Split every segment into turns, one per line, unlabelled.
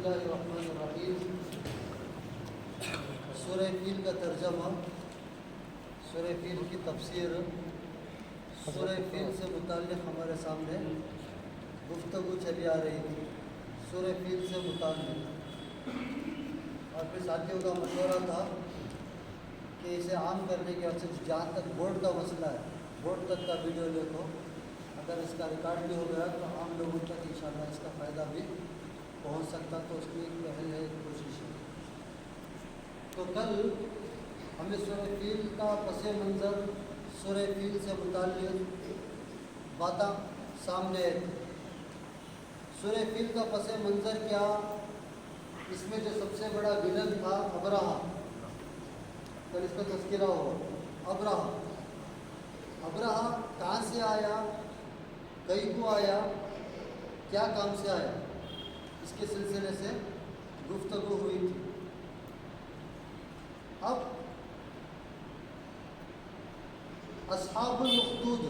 اللہ الرحمن الرحیم۔ سورہ فیل کا ترجمہ، سورہ فیل کی تفسیر، سورہ فیل سے متعلق ہمارے سامنے گفتگو چلی آ رہی تھی، سورہ فیل سے متعلق، اور پھر ساتھیوں کا مشورہ تھا کہ اسے عام کرنے کے واسطے جہاں تک بورڈ کا مسئلہ ہے، بورڈ تک کا ویڈیو دیکھو، اگر اس کا ریکارڈ بھی ہو گیا تو عام لوگوں تک انشاءاللہ اس کا فائدہ بھی پہنچ سکتا، تو اس کی ایک پہل ہے، ایک کوشش ہے۔ تو کل ہمیں سورہ فیل کا پس منظر، سورہ فیل سے متعلق باتیں سامنے آئی۔ سورہ فیل کا پس منظر کیا؟ اس میں جو سب سے بڑا ویلن تھا ابرہہ، کل اس کا تذکرہ ہو۔ ابرہہ کہاں سے آیا، کہیں کو آیا، کیا کام سے آیا، اس کے سلسلے سے گفتگو ہوئی تھی۔ اب اصحاب الاخدود،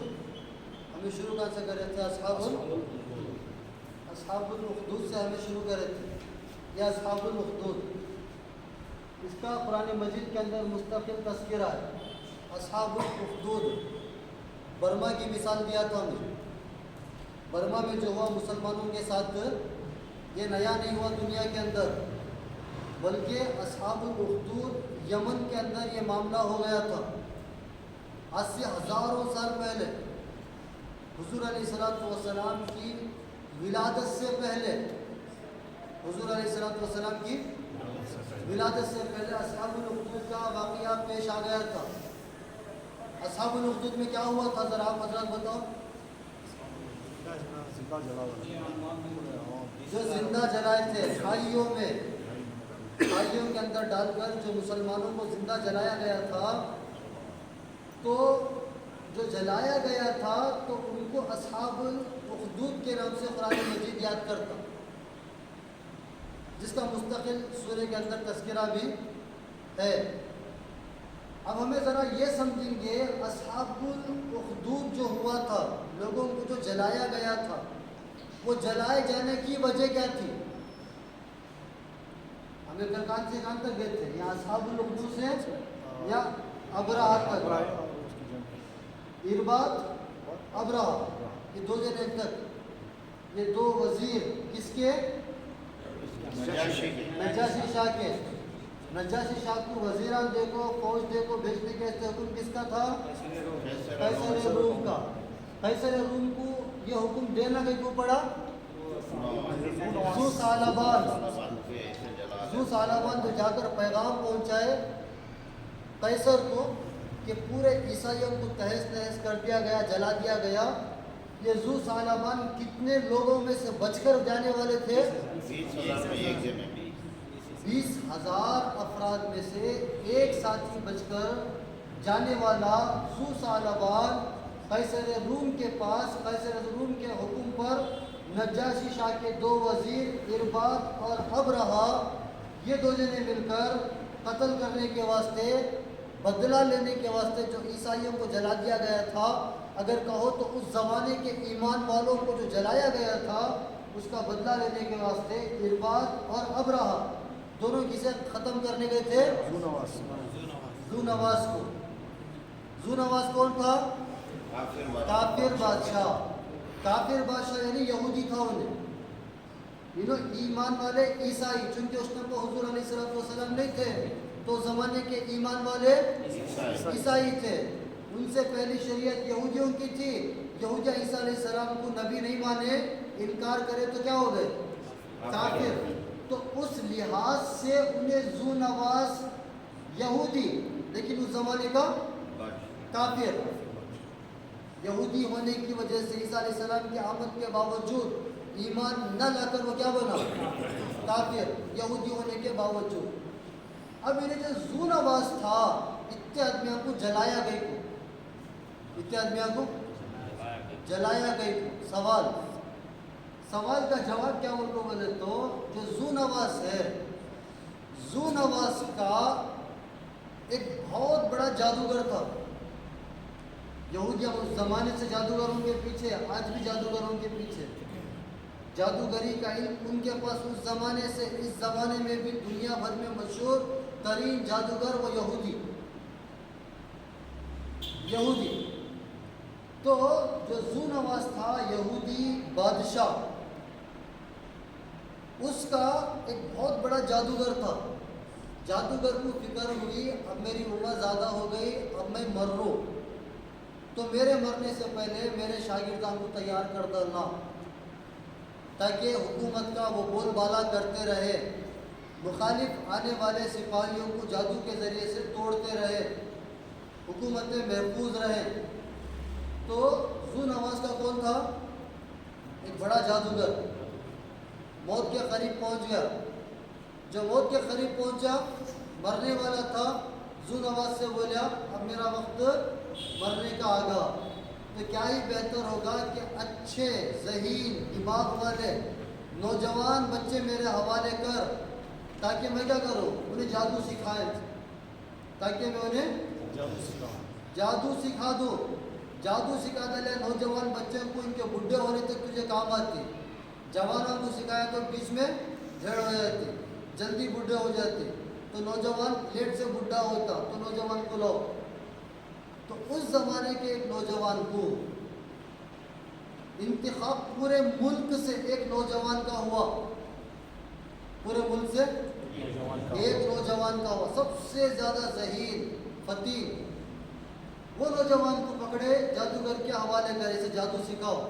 ہمیں شروع کہاں سے کر رہے تھے؟ اصحاب الاخدود سے ہمیں شروع کر رہے تھے، یا اصحاب الاخدود، اس کا قرآن مجید کے اندر مستقل تذکرہ ہے۔ اصحاب الاخدود، برما کی مثال دیا تھا ہمیں، برما میں جو ہوا مسلمانوں کے ساتھ، یہ نیا نہیں ہوا دنیا کے اندر، بلکہ اصحاب الاخدود یمن کے اندر یہ معاملہ ہو گیا تھا۔ آج سے ہزاروں سال پہلے، حضور علیہ السلام کی ولادت سے پہلے، حضور علیہ السلام کی ولادت سے پہلے اصحاب الاخدود کا واقعہ پیش آ گیا تھا۔ اصحاب الاخدود میں کیا ہوا تھا، ذرا آپ حضرات بتاؤ۔ جو زندہ جلائے تھے کھائیوں میں، کھائیوں کے اندر ڈال کر جو مسلمانوں کو زندہ جلایا گیا تھا، تو جو جلایا گیا تھا تو ان کو اصحاب الاخدود کے نام سے قرآن مجید یاد کرتا، جس کا مستقل سورہ کے اندر تذکرہ بھی ہے۔ اب ہمیں ذرا یہ سمجھیں گے، اصحاب الاخدود جو ہوا تھا، لوگوں کو جو جلایا گیا تھا، وہ جلائے جانے کی وجہ کیا تھی؟ ہمیں کل کہاں سے کہاں تک گئے تھے؟ یا اصحاب الاخدود سے یا ابرہہ تک، ارباد ابرہہ، یہ دو جنے تک، یہ دو وزیر کس کے؟ نجاشی شاہ کے۔ نجاشی شاہ کو وزیران دیکھو، فوج دیکھو، بھیجنے کے حکم کس کا تھا؟ قیصر روم کا۔ قیصر روم کو یہ حکم دینا کیوں پڑا؟ ذو سالبان جو جا کر پیغام پہنچائے قیصر کو کہ پورے عیسائیوں کو تہس نہس کر دیا گیا، جلا دیا گیا۔ یہ ذو سالبان کتنے لوگوں میں سے بچ کر جانے والے تھے؟ 20,000 افراد میں سے ایک ساتھی بچ کر جانے والا ذو سالبان قیصر روم کے پاس، قیصر روم کے حکم پر نجاشی شاہ کے دو وزیر ارباد اور ابرہہ، یہ دو جنے مل کر قتل کرنے کے واسطے، بدلہ لینے کے واسطے جو عیسائیوں کو جلا دیا گیا تھا، اگر کہو تو اس زمانے کے ایمان والوں کو جو جلایا گیا تھا، اس کا بدلہ لینے کے واسطے ارباد اور ابرہہ دونوں کسے ختم کرنے گئے تھے؟ ذو نواس کو۔ ذو نواس کون تھا؟ کافر بادشاہ۔ کافر بادشاہ یعنی یہودی تھا انہیں، ایمان والے عیسائی، چونکہ اس ٹائم کو حضور علیہ السلام نہیں تھے، تو زمانے کے ایمان والے عیسائی تھے۔ ان سے پہلی شریعت یہودیوں کی تھی، یہودیہ عیسیٰ علیہ السلام کو نبی نہیں مانے، انکار کرے تو کیا ہو گئے؟ کافر۔ تو اس لحاظ سے انہیں ذو نواس یہودی لیکن اس زمانے کا کافر، یہودی ہونے کی وجہ سے عیسیٰ علیہ السلام کی آمد کے باوجود ایمان نہ لا کر وہ کیا بنا؟ کافر، یہودی ہونے کے باوجود۔ اب انہیں جو ذو نواس تھا، اتنے آدمیوں کو جلایا گئی کو، اتنے آدمیوں کو جلایا گئی کو۔ سوال کا جواب کیا ان کو بولے تو، جو ذو نواس ہے، ذو نواس کا ایک بہت بڑا جادوگر تھا۔ یہودیہ اس زمانے سے جادوگروں کے پیچھے، آج بھی جادوگروں کے پیچھے، جادوگری کا علم ان کے پاس اس زمانے سے اس زمانے میں بھی دنیا بھر میں مشہور ترین جادوگر وہ یہودی تو جو ذونواس تھا یہودی بادشاہ، اس کا ایک بہت بڑا جادوگر تھا. جادوگر کو فکر ہوئی اب میری عمر زیادہ ہو گئی، اب میں مر رہا ہوں، تو میرے مرنے سے پہلے میرے شاگردان کو تیار کر ڈالنا تاکہ حکومت کا وہ بول بالا کرتے رہے، مخالف آنے والے سپاہیوں کو جادو کے ذریعے سے توڑتے رہے، حکومتیں محفوظ رہیں. تو ذونواس کا کون تھا؟ ایک بڑا جادوگر. موت کے قریب پہنچ گیا. جو موت کے قریب پہنچا، مرنے والا تھا، ذونواس سے بولیا اب میرا وقت مرنے کا آ گیا، تو کیا ہی بہتر ہوگا کہ اچھے ذہین دماغ والے نوجوان بچے میرے حوالے کر، تاکہ میں کیا کروں، انہیں جادو سکھائے، تاکہ میں انہیں جادو سکھا دوں. جادو سکھا دے نوجوان بچوں کو، ان کے بڈھے ہونے تک تجھے کام آتی. جوانوں کو سکھایا تو بیچ میں جھڑ ہو جاتی، جلدی بڈھے ہو جاتے، تو نوجوان لیٹ سے بڈھا ہوتا، تو نوجوان کو لاؤ. تو اس زمانے کے ایک نوجوان کو انتخاب پورے ملک سے ایک نوجوان کا ہوا، پورے ملک سے ایک نوجوان کا ہوا، سب سے زیادہ ذہین فطین. وہ نوجوان کو پکڑے، جادوگر کے حوالے کرے، اسے جادو سکھاؤ.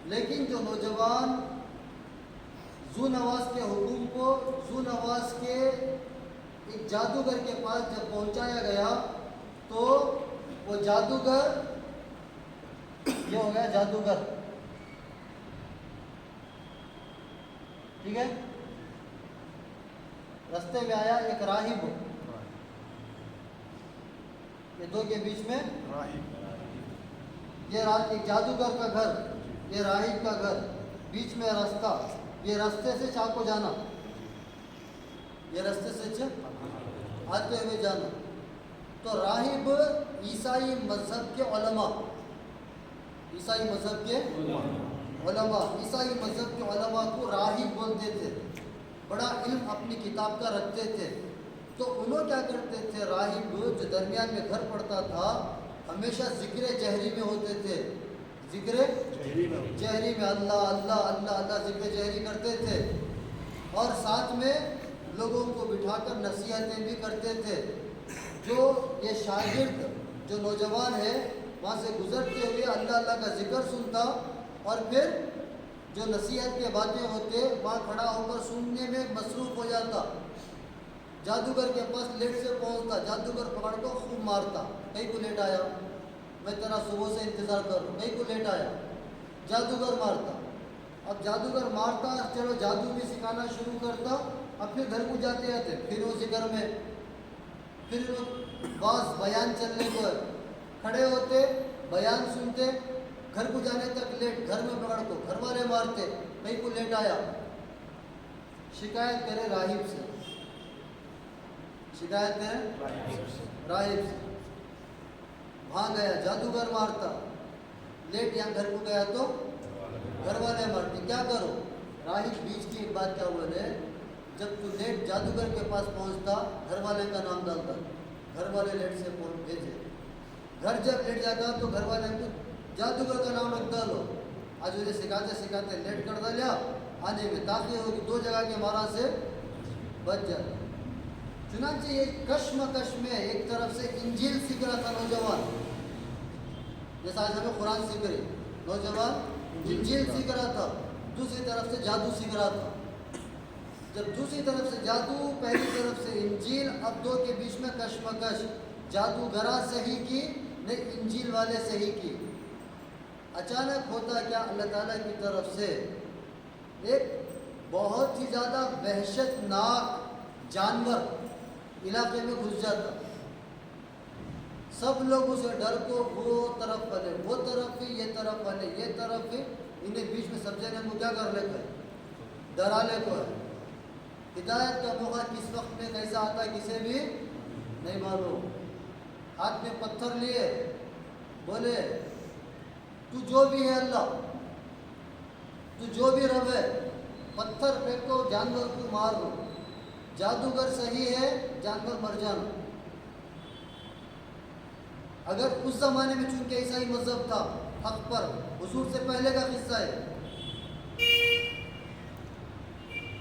لیکن جو نوجوان ذونواس کے حکم کو، ذونواس کے ایک جادوگر کے پاس جب پہنچایا گیا، تو وہ جادوگر یہ ہو گیا جادوگر، ٹھیک ہے. رستے میں آیا ایک راہب، یہ دو کے بیچ میں یہ ایک جادوگر کا گھر، یہ راہب کا گھر، بیچ میں راستہ، یہ راستے سے چاہ کو جانا، یہ راستے سے آتے ہوئے جانا. تو راہب عیسائی مذہب کے علماء، عیسائی مذہب کے علماء کو راہب بولتے تھے، بڑا علم اپنی کتاب کا رکھتے تھے. تو انہوں کیا کرتے تھے، راہب جو درمیان میں گھر پڑتا تھا، ہمیشہ ذکر جہری میں ہوتے تھے، ذکر جہری میں اللہ اللہ اللہ اللہ ذکر جہری کرتے تھے، اور ساتھ میں لوگوں کو بٹھا کر نصیحتیں بھی کرتے تھے. جو یہ شاگرد جو نوجوان ہے وہاں سے گزرتے ہوئے اللہ اللہ کا ذکر سنتا، اور پھر جو نصیحت کے باتیں ہوتے وہاں کھڑا ہو کر سننے میں مصروف ہو جاتا. جادوگر کے پاس لیٹ سے پہنچتا، جادوگر پکڑ کو خوب مارتا، کہیں کو لیٹ آیا، میں تیرا صبح سے انتظار کر رہا ہوں، کہیں کو لیٹ آیا، جادوگر مارتا. اب جادوگر مارتا، چلو جادو بھی سکھانا شروع کرتا. اب پھر گھر کو جاتے آتے، پھر وہ ذکر میں، پھر وہ بعض بیان چلنے کو کھڑے ہوتے، بیان سنتے، گھر کو جانے تک لیٹ، گھر میں پکڑ کو گھر والے مارتے، کہیں کو لیٹ آیا. شکایت کرے راہب سے، شکایت کرے راہب سے. وہاں گیا جادوگر مارتا، لیٹ یہاں گھر کو گیا تو گھر والے مارتے. کیا کرو؟ راہب بیچ کی ایک بات کیا بولے، جب تو لیٹ جادوگر کے پاس پہنچتا، گھر والے کا نام ڈالتا، گھر والے لیٹ سے بھیجے. گھر جب لیٹ جاتا تو گھر والے کو جادوگر کا نام رکھ ڈالو. آج مجھے سکھاتے سکھاتے لیٹ کر ڈالیا آنے میں، تاکہ ہوگی دو جگہ کے مارا سے بچ جاتا. چنانچہ یہ کشمکش میں ایک طرف سے انجیل سیکھ رہا تھا نوجوان، جیسا آج ہمیں قرآن سیکھ رہے، نوجوان انجیل سیکھ رہا تھا، دوسری طرف سے جادو سیکھ رہا تھا. جب دوسری طرف سے جادو، پہلی طرف سے انجیل، اب دو کے بیچ میں کشمکش. جادوگراں صحیح کی نہیں انجیل والے صحیح کی. اچانک ہوتا کیا، اللہ تعالیٰ کی طرف سے ایک بہت ہی زیادہ وحشت ناک جانور علاقے میں گھس جاتا. سب لوگ اسے ڈر کو وہ طرف پلے، وہ طرف بھی، یہ طرف پلے، یہ طرف بھی، انہیں بیچ میں سب جنے کو کیا کر لے گئے، ڈرا لے کو ہے. ہدایت کا موقع کس وقت میں کیسا آتا ہے کسے بھی نہیں معلوم. ہاتھ میں پتھر لیے، بولے تو جو بھی ہے اللہ، تو جو بھی رب ہے، پتھر پھینکو، جانور کو مار دو، جادوگر صحیح ہے، جانور مر جانا۔ اگر اس زمانے میں چونکہ عیسائی مذہب تھا حق پر، حضور سے پہلے کا قصہ ہے،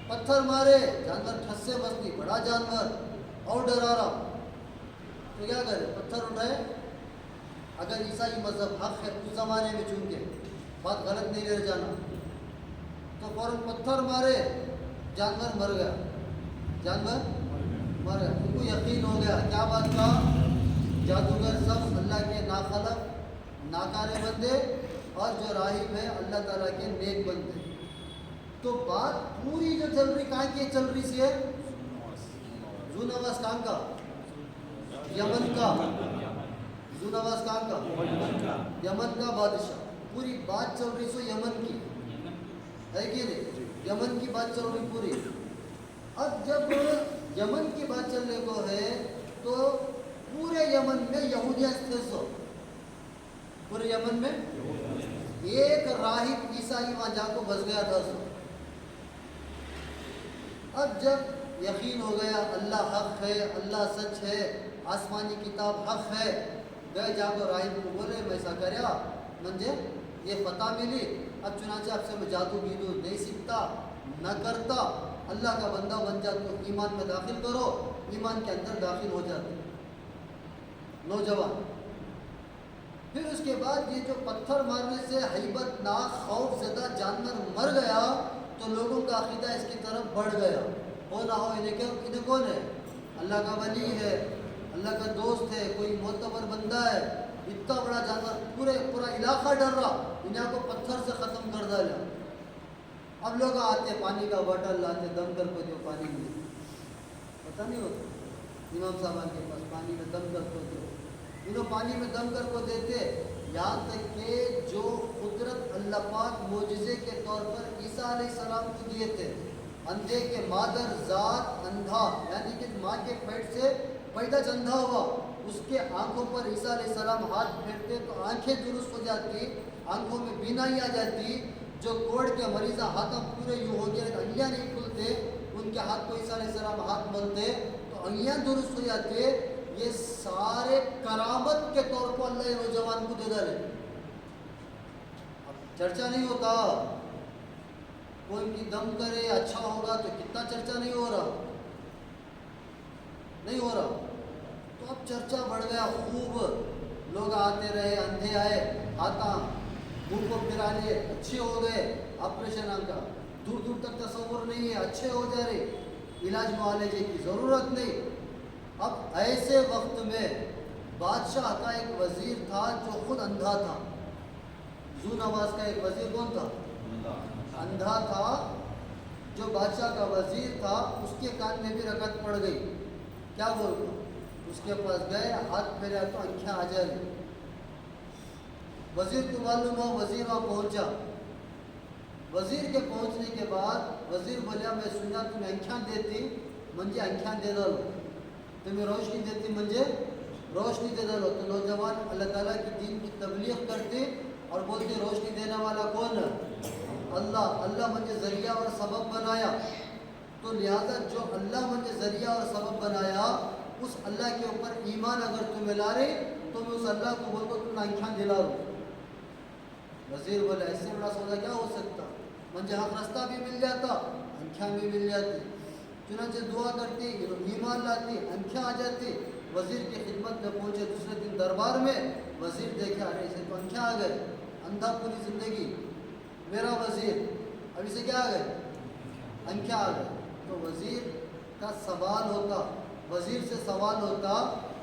پتھر مارے، جانور ٹھسے بستی، بڑا جانور اور ڈرا رہا، تو کیا کرے؟ پتھر اٹھائے۔ اگر عیسائی مذہب حق ہے اس زمانے میں، چونکہ بات غلط نہیں لے جانا، تو فوراً پتھر مارے، جانور مر گیا، جانور مر گیا۔ ان کو یقین ہو گیا کیا بات کا؟ جادوگر سب اللہ کے ناخلق ناکارے بندے، اور جو راہب ہے اللہ تعالیٰ کے نیک بندے۔ تو بات پوری جو چل رہی کہاں کی چل رہی سی ہے؟ ذو نواس کہاں کا؟ یمن کا۔ ذو نواس کہاں کا؟ یمن کا بادشاہ۔ پوری بات چل رہی سو یمن کی ہے کہ نہیں؟ یمن کی بات چل رہی پوری۔ اب جب یمن کی بات چلنے کو ہے تو پورے یمن میں یہودیاں تھے، سو پورے یمن میں ایک راہب عیسائی وہاں جا کو بس گیا تھا سو۔ اب جب یقین ہو گیا اللہ حق ہے، اللہ سچ ہے، آسمانی کتاب حق ہے، گئے جا کو راہب کو بولے میں ایسا کریا منجے یہ فتح ملی، اب چنانچہ اب سے میں جادو گیدو نہیں سیکھتا نہ کرتا، اللہ کا بندہ بن جا، تو ایمان میں داخل کرو۔ ایمان کے اندر داخل ہو جاتے نوجوان۔ پھر اس کے بعد یہ جو پتھر مارنے سے ہیبت ناک خوف زدہ جانور مر گیا، تو لوگوں کا عقیدہ اس کی طرف بڑھ گیا، ہو نہ ہو انہیں کون ہے؟ اللہ کا ولی ہے، اللہ کا دوست ہے، کوئی معتبر بندہ ہے، اتنا بڑا جانور، پورا علاقہ ڈر رہا، انہیں کو پتھر سے ختم کر ڈالا۔ اب لوگ آتے پانی کا باٹل لاتے، دم کر کو جو پانی میں پتہ نہیں ہوتا، امام صاحب کے پاس پانی میں دم کر کو دو، انہوں پانی میں دم کر کو دیتے، یہاں تک کہ جو قدرت اللہ پاک معجزے کے طور پر عیسیٰ علیہ السلام کو دیے تھے، اندھے کے مادر ذات اندھا، یعنی کہ ماں کے پیٹ سے پیدا اندھا ہوا، اس کے آنکھوں پر عیسیٰ علیہ السلام ہاتھ پھیرتے تو آنکھیں درست ہو جاتی، آنکھوں میں بینائی آ جاتی۔ جو کوڑ کے مریضہ ہاتھوں پورے یوں ہو گئے، انگلیاں نہیں کھلتے، ان کے ہاتھ کو عیسیٰ علیہ السلام ہاتھ ملتے تو انگلیاں درست ہو جاتے۔ یہ سارے کرامت کے طور پر اللہ یہ نوجوان کو دے ڈالے۔ اب چرچا نہیں ہوتا، کوئی بھی دم کرے اچھا ہوگا تو کتنا چرچا نہیں ہو رہا، نہیں ہو رہا۔ تو اب چرچا بڑھ گیا، خوب لوگ آتے رہے، اندھے آئے، آتا منہ کو پھرا لیے، اچھے ہو گئے، آپریشن کا دور دور تک تصور نہیں ہے، اچھے ہو جا رہے، علاج معالجے کی ضرورت نہیں۔ اب ایسے وقت میں بادشاہ کا ایک وزیر تھا جو خود اندھا تھا، ذو نواس کا ایک وزیر کون تھا؟ اندھا تھا۔ جو بادشاہ کا وزیر تھا اس کے کان میں بھی رکعت پڑ گئی، کیا بول رہا، اس کے پاس گئے، ہاتھ پھیرا تو آنکھیں آ جا رہی۔ وزیر کو معلوم ہو، وزیر وہاں پہنچا۔ وزیر کے پہنچنے کے بعد وزیر بولیا میں سنا تمہیں آنکھیں دیتی منجے آنکھیں دے ڈالو، تمہیں روشنی دیتی منجے روشنی دے ڈالو۔ تو نوجوان اللہ تعالیٰ کی دین کی تبلیغ کرتے اور بولتے روشنی دینے والا کون ہے؟ اللہ۔ اللہ مجھے ذریعہ اور سبب بنایا، تو لہذا جو اللہ مجھے ذریعہ اور سبب بنایا اس اللہ کے اوپر ایمان اگر تمہیں لا رہے تو میں اس اللہ کو بول کو تم آنکھیں دلا دو۔ وزیر بولے ایسے بڑا سودا کیا ہو سکتا، مجھے حق راستہ بھی مل جاتا، آنکھیں بھی مل جاتی۔ چنانچہ دعا کرتی، ایمان لاتی، آنکھیں آ جاتی۔ وزیر کی خدمت میں پہنچے، دوسرے دن دربار میں وزیر دیکھا، ارے اسے تو آنکھیں آ گئے، اندھا پوری زندگی، میرا وزیر، اب اسے کیا آ گئے؟ آنکھیں آ گئے۔ تو وزیر کا سوال ہوتا، وزیر سے سوال ہوتا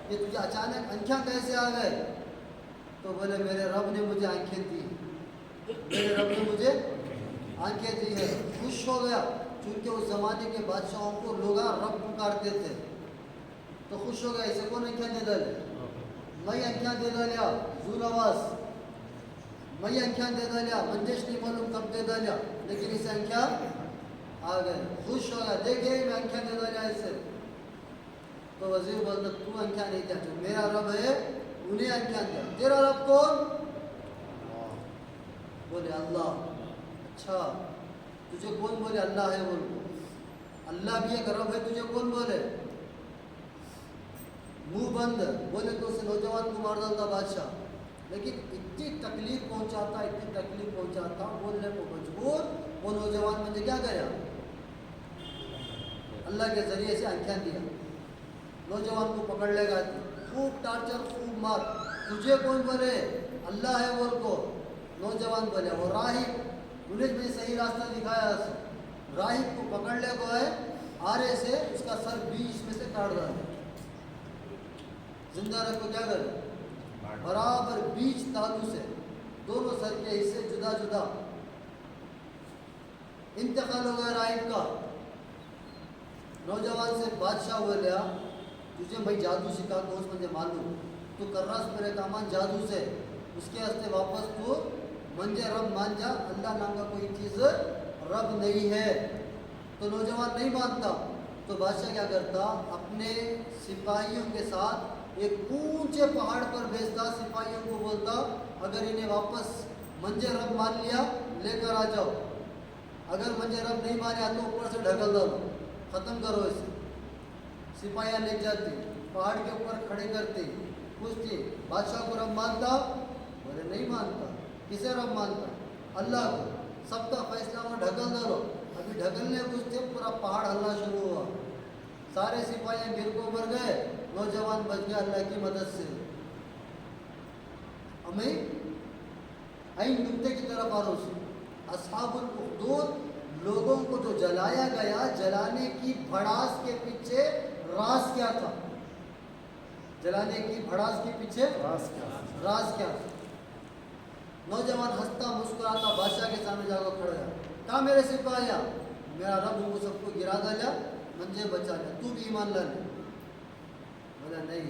کہ تجھے اچانک آنکھیں کیسے آ گئے؟ تو بولے میرے رب نے مجھے آنکھیں دی، میرے رب نے مجھے آنکھیں دی ہے۔ خوش ہو گیا، چونکہ اس زمانے کے بادشاہوں کو لوگ رب پکارتے تھے، تو خوش ہو گیا، اسے کون آنکھیں دے ڈالے؟ میں آنکھیں دے ڈالیا ذو نواس، میں آنکھیں دے ڈالیا، منجش نہیں معلوم کب دے ڈالیا، لیکن اسے آنکھیں آ گئے۔ خوش ہو گیا، دیکھے میں آنکھیں دے ڈالیا اسے۔ تو وزیر بولتا تو آنکھیں نہیں دیا، جو میرا رب ہے انہیں آنکھیں دیا۔ تیرا رب کون؟ بولے اللہ۔ اچھا تجھے کون بولے اللہ ہے بول کو؟ اللہ بھی ایک رب ہے، تجھے کون بولے؟ منہ بند بولے تو اسے نوجوان کو مار ڈالتا بادشاہ، لیکن اتنی تکلیف پہنچاتا بولنے کو مجبور وہ نوجوان مجھے کیا کریا؟ اللہ کے ذریعے سے آنکھیں دیا، نوجوان کو پکڑ لے گا، خوب ٹارچر خوب مار، تجھے کون بولے اللہ ہے بول کو؟ نوجوان بولے وہ راہب انہیں بھی صحیح راستہ دکھایا، راہب کو پکڑ لے کو ہے، آرے سے اس کا سر بیچ میں سے کاٹ رہا ہے، زندہ رکھ کو کیا کرے؟ برابر بیچ تالو سے دونوں سر کے حصے جدا جدا، انتقال ہو گیا راہب کا۔ نوجوان سے بادشاہ بولیا تجھے میں جادو سکھاتا ہوں، مجھے معلوم تو کر رہا میرے کامان جادو سے، اس کے ہستے واپس تو منجے رب مان جا، اللہ نام کا کوئی چیز رب نہیں ہے۔ تو نوجوان نہیں مانتا تو بادشاہ کیا کرتا؟ اپنے سپاہیوں کے ساتھ ایک اونچے پہاڑ پر بھیجتا، سپاہیوں کو بولتا اگر انہیں واپس منجے رب مان لیا لے کر آ جاؤ، اگر منجے رب نہیں مانیا تو اوپر سے ڈھکل ڈالو، ختم کرو اسے۔ سپاہیاں لے جاتے، پہاڑ کے اوپر کھڑے کرتے، پوچھتے بادشاہ کو رب مانتا؟ بولے نہیں مانتا۔ کسے رب مانتا؟ اللہ کو۔ سب کا فیصلہ وہ ڈھکل ڈالو، ابھی ڈھکلنے پوچھتے پورا پہاڑ ہلنا شروع ہوا، سارے سپاہیاں گر کو مر گئے، نوجوان بچ گیا اللہ کی مدد سے۔ ہمیں این نقطے کی طرف آ رہا ہوں، اصحاب الاخدود لوگوں کو جو جلایا گیا، جلانے کی بھڑاس کے پیچھے راز کیا تھا؟ جلانے کی بھڑاس کے پیچھے راز کیا تھا؟ نوجوان ہنستا مسکراتا بادشاہ کے سامنے جا کر کھڑا ہے، کہا میرے سپاہیاں میرا رب ان کو سب کو گرا ڈالا، منجے بچا لیا، تو بھی ایمان لا لے؟ بولا نہیں۔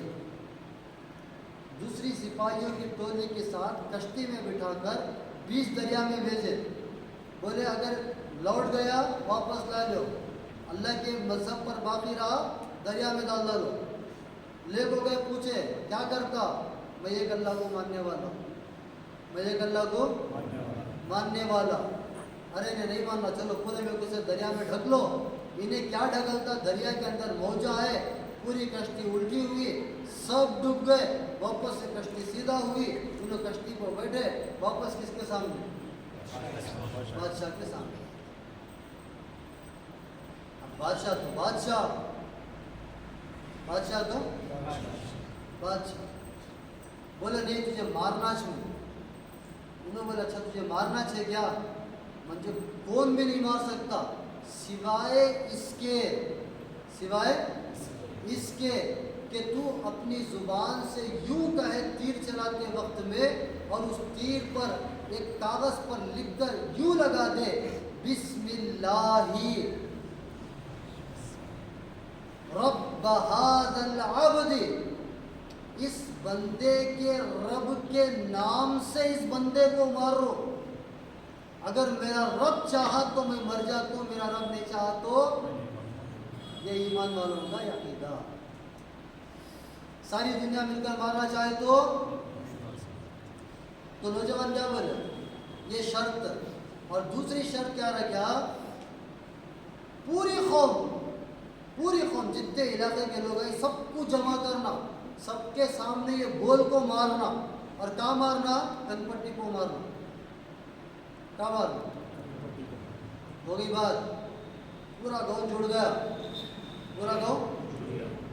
دوسری سپاہیوں کی ٹولی کے ساتھ کشتی میں بٹھا کر بیچ دریا میں بھیجے، بولے اگر لوٹ گیا واپس لا لو، اللہ کے مذہب پر باقی رہا دریا میں ڈال ڈالو۔ لے کو گئے، پوچھے کیا کرتا؟ میں ایک اللہ کو ماننے والا، میں ایک اللہ کو ماننے والا۔ ارے نہیں ماننا، چلو پورے میں اسے دریا میں ڈھک لو۔ انہیں کیا ڈھکلتا؟ دریا کے اندر موجہ ہے، پوری کشتی الٹی ہوئی، سب ڈوب گئے، واپس سے کشتی سیدھا ہوئی، انہوں کشتی پر بیٹھے، واپس کس کے سامنے؟ بادشاہ کے سامنے۔ اب بادشاہ تو بادشاہ بولے نہیں تجھے مارنا چاہیے۔ انہوں نے بولا اچھا تجھے مارنا چاہیے کیا؟ مجھے کون بھی نہیں مار سکتا سوائے اس کے کہ تو اپنی زبان سے یوں کہے تیر چلاتے وقت میں، اور اس تیر پر ایک کاغذ پر لکھ کر یوں لگا دے بسم اللہ رب ھذا العبد، اس بندے کے رب کے نام سے اس بندے کو مارو، اگر میرا رب چاہا تو میں مر جاتا ہوں، میرا رب نہیں چاہا تو یہ ایمان والوں کا عقیدہ۔ ساری دنیا مل کر مارنا چاہے تو نوجوان کیا بولے؟ یہ شرط، اور دوسری شرط کیا رکھا؟ پوری قوم جتنے علاقے کے لوگ ہیں سب کو جمع کرنا، سب کے سامنے یہ بول کو مارنا، اور کہاں مارنا؟ کن پٹی کو مارنا۔ کہاں مارنا؟ ہو گئی بات، پورا گاؤں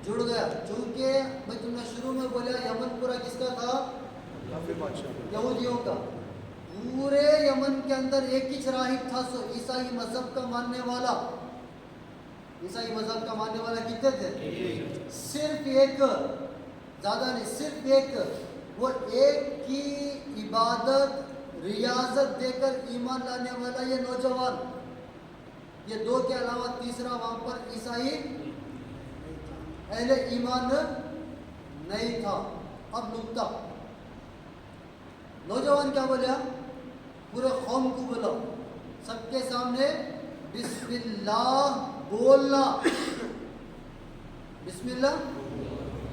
جڑ گیا، چونکہ میں تم نے شروع میں بولا یمن پورا کس کا تھا؟ یہودیوں کا۔ پورے یمن کے اندر ایک ہی راہب تھا، سو عیسائی مذہب کا ماننے والا۔ عیسائی مذہب کا ماننے والا کتنے تھے؟ صرف ایک، زیادہ نہیں، صرف ایک۔ وہ ایک کی عبادت ریاضت دے کر ایمان لانے والا یہ نوجوان، یہ دو کے علاوہ تیسرا وہاں پر عیسائی اہل ایمان نہیں تھا۔ اب نکتہ، نوجوان کیا بولیا؟ پورے قوم کو بولا، سب کے سامنے بسم اللہ بولنا، بسم اللہ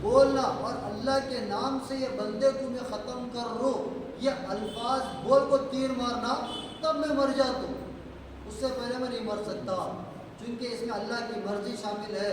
بولنا، اور اللہ کے نام سے یہ بندے کو میں ختم کر رہا ہوں، یہ الفاظ بول کو تیر مارنا، تب میں مر جاتا ہوں۔ اس سے پہلے میں نہیں مر سکتا، چونکہ اس میں اللہ کی مرضی شامل ہے.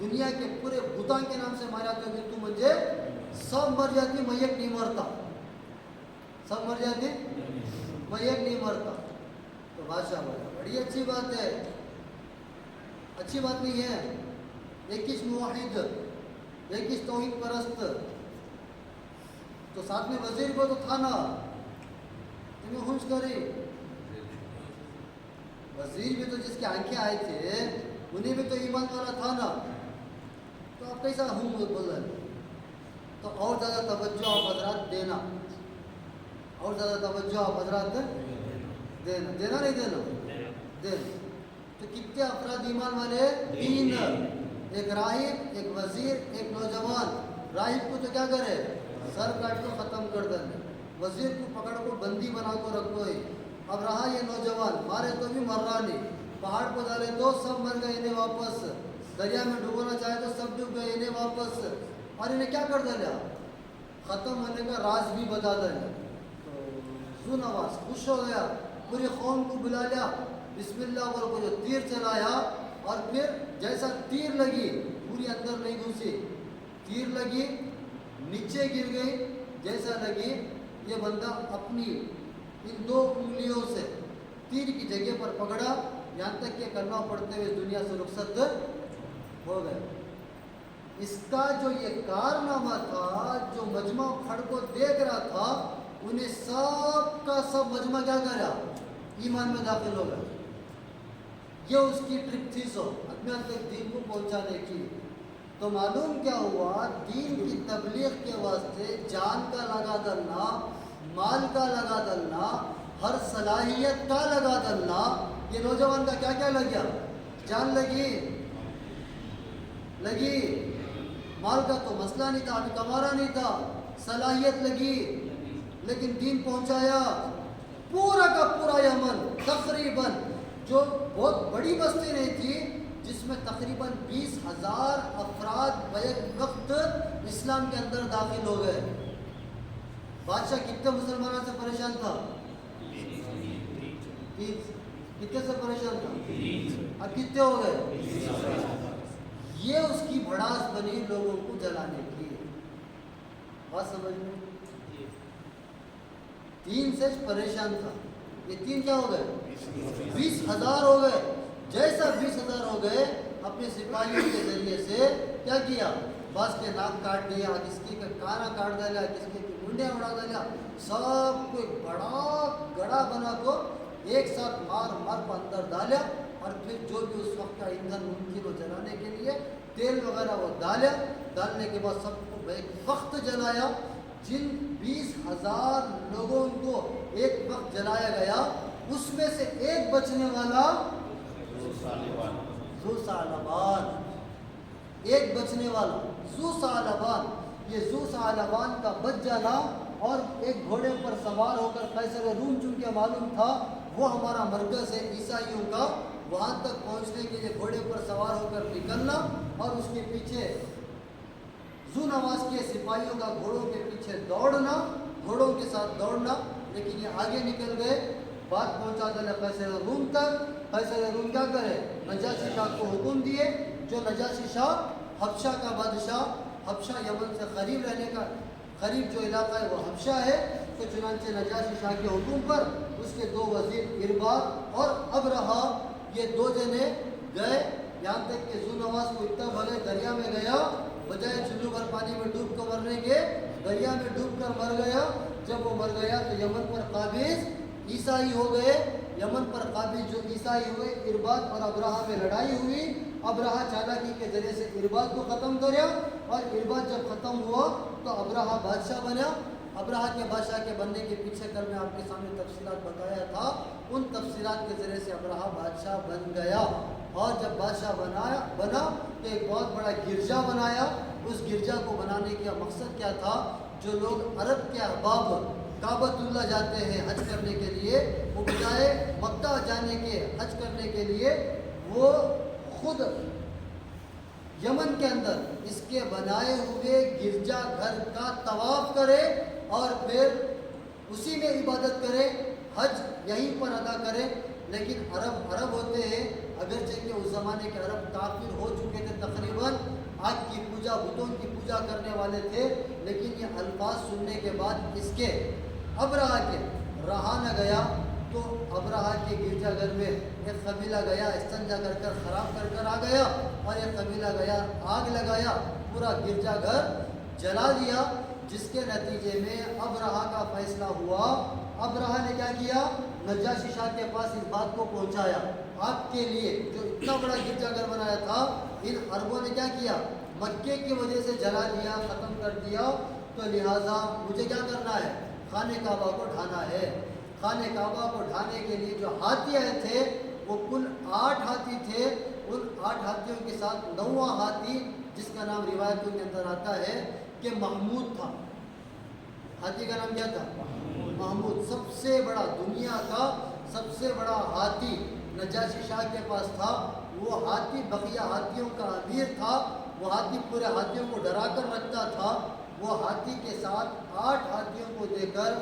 دنیا کے پورے بتاں کے نام سے مارا تو کہ تو مجھے سب مر جاتی، میں ایک نہیں مرتا. سب مر جاتی، میں ایک نہیں مرتا. تو بادشاہ بولا بڑی اچھی بات ہے. اچھی بات نہیں ہے. ایک ہی موحد، ایک ہی توحید پرست، تو ساتھ میں وزیر کو تو تھا نا، تمہیں خوش کری. وزیر بھی تو جس کی آنکھیں آئے تھے انہیں بھی تو ایمان والا تھا نا. تو آپ کیسا ہوں بول رہے؟ تو اور زیادہ توجہ آپ حضرات دینا، اور زیادہ توجہ آپ حضرات دینا. دینا نہیں دینا؟ دینا. تو کتنے افراد ایمان والے؟ 3. ایک راہب، ایک وزیر، ایک نوجوان. راہب کو تو کیا کرے؟ سر کاٹ کو ختم کر دینے. وزیر کو پکڑ کو بندی بنا کو رکھو ہی. اب رہا یہ نوجوان، مارے تو بھی مر رہا نہیں. پہاڑ کو ڈالے تو سب مر گئے انہیں واپس. دریا میں ڈوبانا چاہے تو سب ڈوب گئے انہیں واپس. اور انہیں کیا کر دیا؟ ختم ہونے کا راز بھی بتا دیا. تو ذو نواس خوش ہو گیا، پوری قوم کو بلا لیا، بسم اللہ بول کو جو تیر چلایا، اور پھر جیسا تیر لگی پوری اندر نہیں گھسی، تیر لگی نیچے گر گئی. جیسا لگی یہ بندہ اپنی ان 2 انگلیوں سے تیر کی جگہ پر پکڑا، یہاں تک کہ کلمہ پڑھتے ہوئے دنیا سے رخصت ہو گئے. اس کا جو یہ کارنامہ تھا، جو مجمع کھڑ کو دیکھ رہا تھا، انہیں سب کا سب مجمع کیا کرا؟ ایمان میں داخل ہو گیا. یہ اس کی ٹرپ تھی سو اپنے تک دین کو پہنچانے کی. تو معلوم کیا ہوا؟ دین کی تبلیغ کے واسطے جان کا لگا ڈالنا، مال کا لگا ڈالنا، ہر صلاحیت کا لگا ڈالنا. یہ نوجوان کا کیا کیا لگ گیا؟ جان لگی. مال کا تو مسئلہ نہیں تھا، ابھی کما رہا نہیں تھا. صلاحیت لگی، لیکن دین پہنچایا. پورا کا پورا یمن تقریباً، جو بہت بڑی بستی نہیں تھی، جس میں تقریباً 20,000 افراد بیک وقت اسلام کے اندر داخل ہو گئے. بادشاہ کتنے مسلمانوں سے پریشان تھا؟ 30. کتنے سے پریشان تھا؟ اب کتنے ہو گئے؟ یہ اس کی بھڑاس بنی لوگوں کو جلانے کی. بات سمجھ میں؟ 3 سے پریشان تھا، یہ 3 کیا ہو گئے؟ 20,000 ہو گئے. جیسا 20,000 ہو گئے، اپنے سپاہیوں کے ذریعے سے کیا کیا؟ بعض کے ناک کاٹ دیا، کس کی کانا کاٹ دیا، کس کی منڈیاں اڑا دیا. سب کو ایک بڑا گڑھا بنا کو ایک ساتھ مار کو اندر ڈالیا. اور پھر جو بھی اس وقت کا ایندھن ممکن ہو جلانے کے لیے تیل وغیرہ وہ ڈالیا. ڈالنے کے بعد سب کو ایک وقت جلایا. جن 20,000 لوگوں کو ایک وقت جلایا گیا، اس میں سے ایک بچنے والا ذو ثعلبان. ایک بچنے والا ذو ثعلبان. یہ ذو ثعلبان کا بچ جانا، اور ایک گھوڑے پر سوار ہو کر قیصر روم، چونکہ معلوم تھا وہ ہمارا مرکز ہے عیسائیوں کا، وہاں تک پہنچنے کے لیے گھوڑے پر سوار ہو کر نکلنا، اور اس کے پیچھے ذو نواس کے سپاہیوں کا گھوڑوں کے پیچھے دوڑنا، گھوڑوں کے ساتھ دوڑنا. لیکن یہ آگے نکل گئے، بات پہنچا دیا قیصر روم تک. قیصر روم کیا کرے؟ نجاشی شاہ کو حکم دیے. جو نجاشی شاہ حبشہ کا بادشاہ، حبشہ یمن سے قریب جو علاقہ ہے وہ حبشہ ہے. تو چنانچہ نجاشی شاہ کے حکم پر اس کے 2 وزیر ارباد اور ابرہا، یہ 2 جنے گئے. یہاں تک کہ ذو نواس کو اتنا بھلے دریا میں گیا، بجائے چلو بھر پانی میں ڈوب کر مرنے کے، دریا میں ڈوب کر مر گیا. جب وہ مر گیا تو یمن پر قابض عیسائی ہو گئے. یمن پر قابض جو عیسائی ہوئے، ارباد اور ابرہا میں لڑائی ہوئی. ابرہا چالاکی کے ذریعے سے ارباد کو ختم کریا، اور ارباد جب ختم ہوا تو ابرہا بادشاہ بنا. ابرہا کے بادشاہ کے بننے کے پیچھے کل میں آپ کے سامنے تفصیلات بتایا تھا. ان تفصیلات کے ذریعے سے ابرہا بادشاہ بن گیا. اور جب بادشاہ بنا تو ایک بہت بڑا گرجا بنایا. اس گرجا کو بنانے کا مقصد کیا تھا؟ جو لوگ عرب کے احباب کعبۃ اللہ جاتے ہیں حج کرنے کے لیے، وہ بجائے مکہ جانے کے حج کرنے کے لیے وہ خود یمن کے اندر اس کے بنائے ہوئے گرجا گھر کا طواف کرے اور پھر اسی میں عبادت کرے. حج یہیں پر ادا کریں. لیکن عرب ہوتے ہیں، اگرچہ کہ اس زمانے کے عرب کافر ہو چکے تھے، تقریباً آگ کی پوجا، بتوں کی پوجا کرنے والے تھے، لیکن یہ الفاظ سننے کے بعد اس کے ابرہہ کے رہا نہ گیا، تو ابرہہ کے گرجا گھر میں ایک قبیلہ گیا، استنجا کر کر خراب کر کر آ گیا، اور ایک قبیلہ گیا آگ لگایا، پورا گرجا گھر جلا دیا، جس کے نتیجے میں ابرہہ کا فیصلہ ہوا. ابرہہ نے کیا کیا؟ نجاشی شاہ کے پاس اس بات کو پہنچایا. آپ کے لیے جو اتنا بڑا گرجا گھر بنایا تھا، ان عربوں نے کیا کیا؟ مکے کی وجہ سے جلا دیا، ختم کر دیا، تو لہٰذا مجھے کیا کرنا ہے؟ خانہ کعبہ کو ڈھانا ہے. خانہ کعبہ کو ڈھانے کے لیے جو ہاتھی آئے تھے وہ کل 8 ہاتھی تھے. ان 8 ہاتھیوں کے ساتھ 9واں ہاتھی، جس کا نام روایتوں کے اندر آتا ہے کہ محمود تھا. ہاتھی کا نام کیا تھا؟ محمود. سب سے بڑا، دنیا کا سب سے بڑا ہاتھی نجاشی شاہ کے پاس تھا. وہ ہاتھی بقیہ ہاتھیوں کا امیر تھا. وہ ہاتھی پورے ہاتھیوں کو ڈرا کر رکھتا تھا. وہ ہاتھی کے ساتھ 8 ہاتھیوں کو دے کر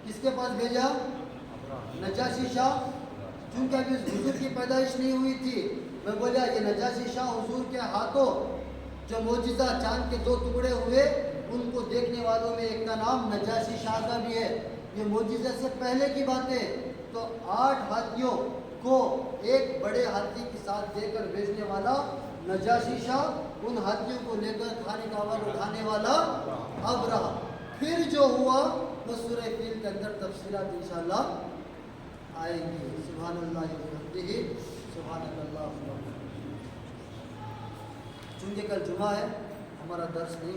کس کے پاس بھیجا؟ نجاشی شاہ. چونکہ ابھی اس حضور کی پیدائش نہیں ہوئی تھی، میں بولا یہ نجاشی شاہ حضور کے ہاتھوں جو معجزہ چاند کے 2 ٹکڑے ہوئے، ان کو دیکھنے والوں میں ایک کا نام نجاشی شاہ کا بھی ہے. یہ معجزے سے پہلے کی بات ہے. تو 8 ہاتھیوں کو ایک بڑے ہاتھی کے ساتھ دے کر بھیجنے والا نجاشی شاہ، ان ہاتھیوں کو لے کر خانہ کعبہ کو اٹھانے والا ابرہہ. پھر جو ہوا وہ سورہ فیل کے اندر تفصیلات انشاءاللہ آئیں گی. سبحان اللہ و بحمدہ، سبحان اللہ. چونکہ کل جمعہ ہے، ہمارا درس نہیں